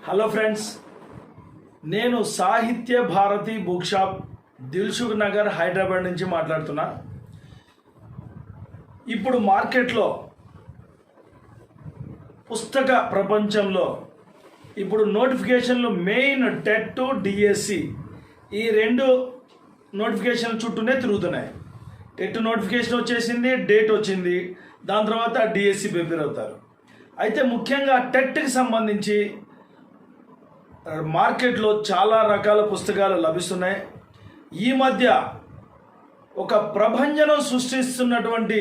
Hello friends, నేను సాహిత్య Bharati book shop Dilsukh Nagar Hyderabad నుంచి మాట్లాడుతున్నా. ఇప్పుడు మార్కెట్లో పుస్తక ప్రపంచంలో ఇప్పుడు నోటిఫికేషన్లు మెయిన్ టెట్ డిఎస్సి ఈ రెండు నోటిఫికేషన్ల చుట్టూనే తిరుగుతున్నాయి. టెట్ నోటిఫికేషన్ వచ్చేసింది, డేట్ వచ్చింది, దాని తర్వాత డిఎస్సి ప్రిపేర్ అవుతారు. అయితే ముఖ్యంగా టెట్కి సంబంధించి మార్కెట్లో చాలా రకాల పుస్తకాలు లభిస్తున్నాయి. ఈ మధ్య ఒక ప్రభంజనం సృష్టిస్తున్నటువంటి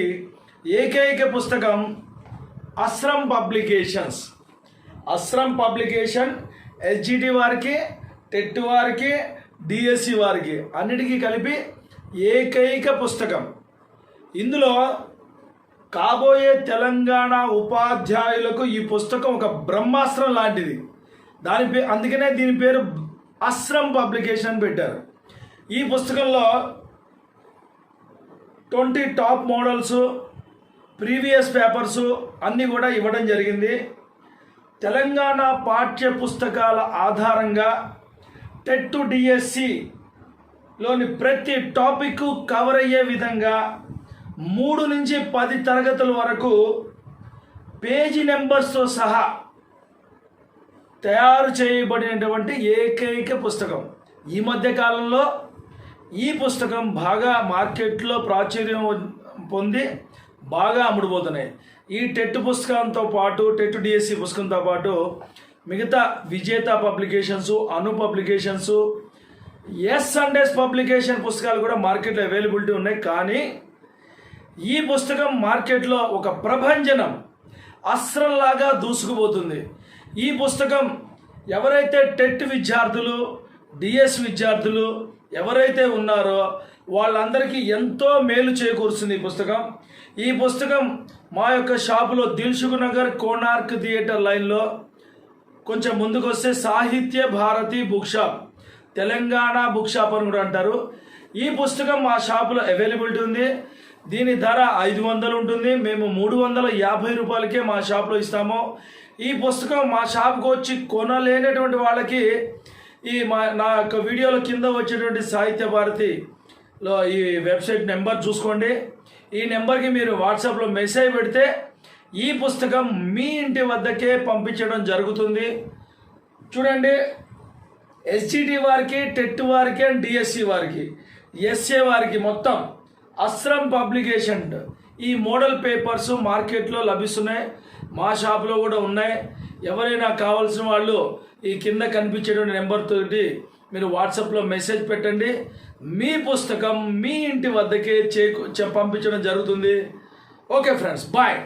ఏకైక పుస్తకం అస్రం పబ్లికేషన్ ఎస్జిటి వారికి, టెట్ వారికి, డిఎస్సి వారికి అన్నిటికీ కలిపి ఏకైక పుస్తకం. ఇందులో కాబోయే తెలంగాణ ఉపాధ్యాయులకు ఈ పుస్తకం ఒక బ్రహ్మాస్త్రం లాంటిది. అందుకనే దీని పేరు అస్రం పబ్లికేషన్ అని పెట్టారు. ఈ పుస్తకంలో 20 టాప్ మోడల్స్, ప్రీవియస్ పేపర్స్ అన్నీ కూడా ఇవ్వడం జరిగింది. తెలంగాణ పాఠ్య పుస్తకాల ఆధారంగా టెట్ డిఎస్సిలోని ప్రతి టాపిక్ కవర్ అయ్యే విధంగా 3 నుంచి 10 తరగతుల వరకు పేజీ నెంబర్స్తో సహా తయారు చేయబడినటువంటి ఏకైక పుస్తకం. ఈ మధ్య కాలంలో ఈ పుస్తకం బాగా మార్కెట్లో ప్రాచుర్యం పొంది బాగా అమ్ముడుపోతున్నాయి. ఈ టెట్ పుస్తకంతో పాటు, టెట్ డిఎస్సి పుస్తకంతో పాటు మిగతా Vijetha publications, Anu publications, S and S publication పుస్తకాలు కూడా మార్కెట్లో అవైలబిలిటీ ఉన్నాయి. కానీ ఈ పుస్తకం మార్కెట్లో ఒక ప్రభంజనం, అస్త్రంలాగా దూసుకుపోతుంది. ఈ పుస్తకం ఎవరైతే టెట్ విద్యార్థులు, డిఎస్ విద్యార్థులు ఎవరైతే ఉన్నారో వాళ్ళందరికీ ఎంతో మేలు చేకూరుస్తుంది ఈ పుస్తకం మా యొక్క షాపులో దిల్సుఖ్ నగర్ కోనార్క్ థియేటర్ లైన్లో కొంచెం ముందుకు వస్తే Sahitya Bharati book shop, Telangana book shop అని కూడా అంటారు. ఈ పుస్తకం మా షాపులో అవైలబిలిటీ ఉంది. దీని ధర 500 ఉంటుంది. మేము 350 రూపాయలకే మా షాప్లో ఇస్తాము. ఈ పుస్తకం మా షాప్కి వచ్చి కొనలేనటువంటి వాళ్ళకి నా యొక్క వీడియోలో కింద వచ్చేటువంటి సాహిత్య భారతిలో ఈ వెబ్సైట్ నెంబర్ చూసుకోండి. ఈ నెంబర్కి మీరు వాట్సాప్లో మెసేజ్ పెడితే ఈ పుస్తకం మీ ఇంటి వద్దకే పంపించడం జరుగుతుంది. చూడండి, ఎస్జిటి వారికి, టెట్ వారికి అండ్ డిఎస్సి వారికి, ఎస్ఏ వారికి మొత్తం అస్రం పబ్లికేషన్ ఈ మోడల్ పేపర్స్ మార్కెట్లో లభిస్తున్నాయి. మా షాప్లో కూడా ఉన్నాయి. ఎవరైనా కావాల్సిన వాళ్ళు ఈ కింద కనిపించేటువంటి నెంబర్ తోటి మీరు వాట్సాప్లో మెసేజ్ పెట్టండి. మీ పుస్తకం మీ ఇంటి వద్దకే పంపించడం జరుగుతుంది. Okay friends, bye.